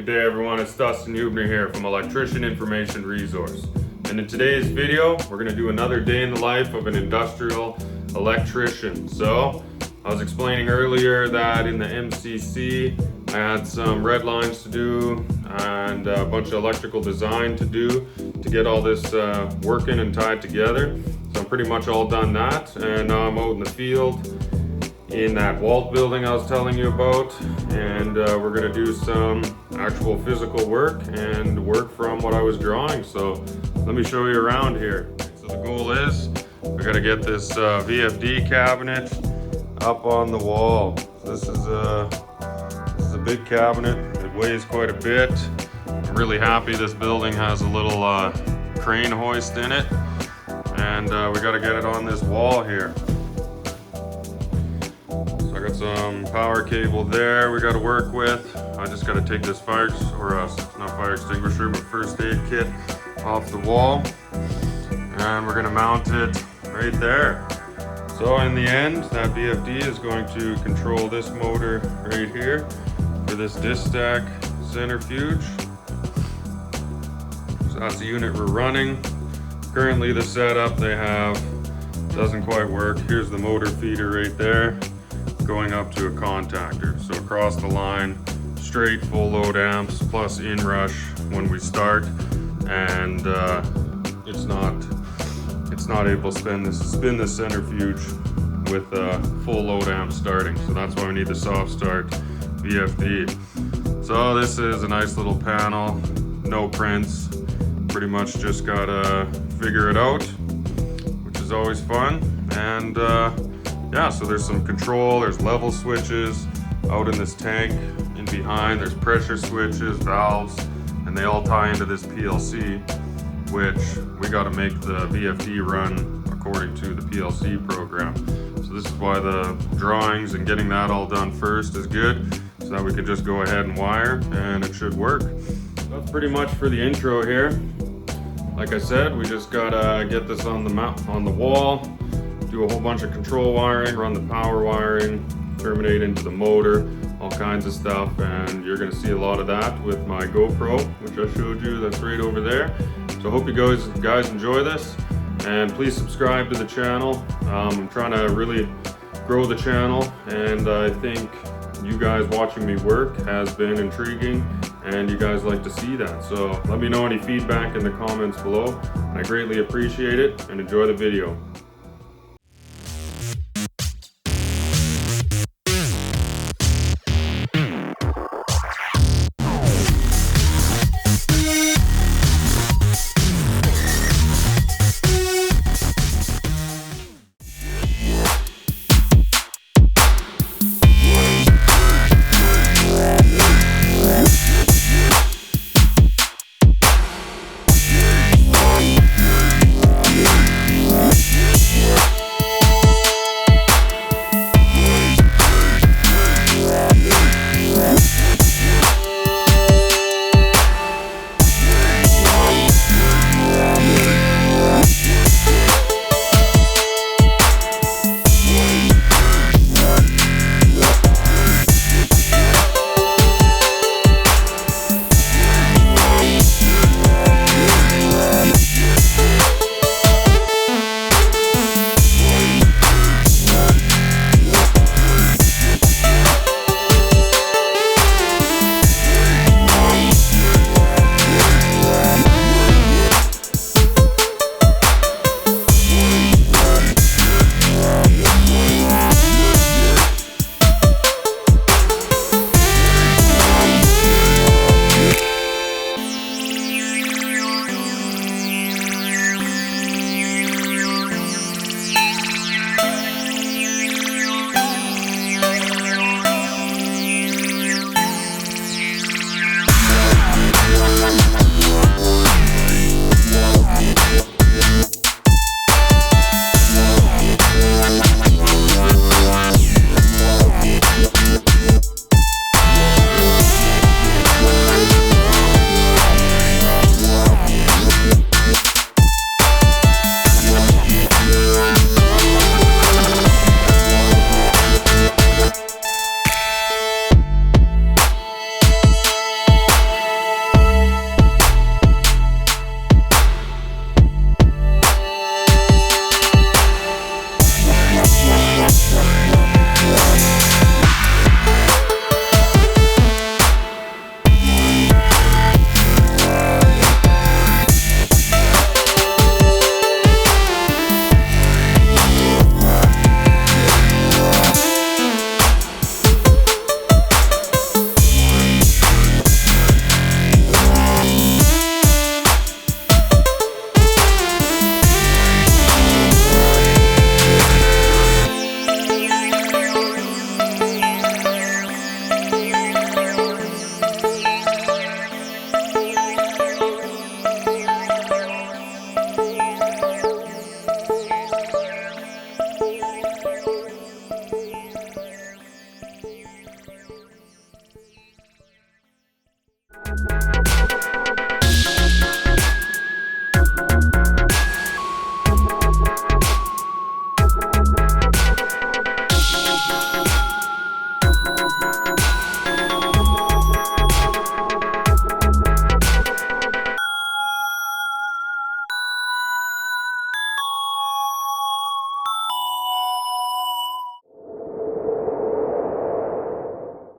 day everyone, it's Dusten Huebner here from Electrician Information Resource. And in today's video, we're going to do another day in the life of an industrial electrician. So, I was explaining earlier that in the MCC, I had some red lines to do and a bunch of electrical design to do to get all this working and tied together. So I'm pretty much all done that, and now I'm out in the field in that Walt building I was telling you about, and we're going to do some actual physical work and work from what I was drawing. So let me show you around here. So the goal is we got to get this VFD cabinet up on the wall. This is a big cabinet. It weighs quite a bit. I'm really happy this building has a little crane hoist in it, and we got to get it on this wall here. I got some power cable there we got to work with. I just got to take this not fire extinguisher, but first aid kit off the wall, and we're going to mount it right there. So in the end, that VFD is going to control this motor right here for this Distech centrifuge. So that's the unit we're running. Currently the setup they have doesn't quite work. Here's the motor feeder right there, going up to a contactor. So across the line, straight full load amps plus inrush when we start, and it's not able to spin the centrifuge with full load amp starting. So that's why we need the soft start VFD. So this is a nice little panel, no prints. Pretty much just gotta figure it out, which is always fun. And yeah, so there's some control, there's level switches out in this tank. In behind, there's pressure switches, valves, and they all tie into this PLC, which we got to make the VFD run according to the PLC program. So this is why the drawings and getting that all done first is good, so that we can just go ahead and wire, and it should work. That's pretty much for the intro here. Like I said, we just gotta get this on the wall, do a whole bunch of control wiring, run the power wiring, terminate into the motor, all kinds of stuff, and you're going to see a lot of that with my GoPro, which I showed you, that's right over there. So I hope you guys enjoy this, and please subscribe to the channel. I'm trying to really grow the channel, and I think you guys watching me work has been intriguing, and you guys like to see that. So let me know any feedback in the comments below. I greatly appreciate it, and enjoy the video. guys.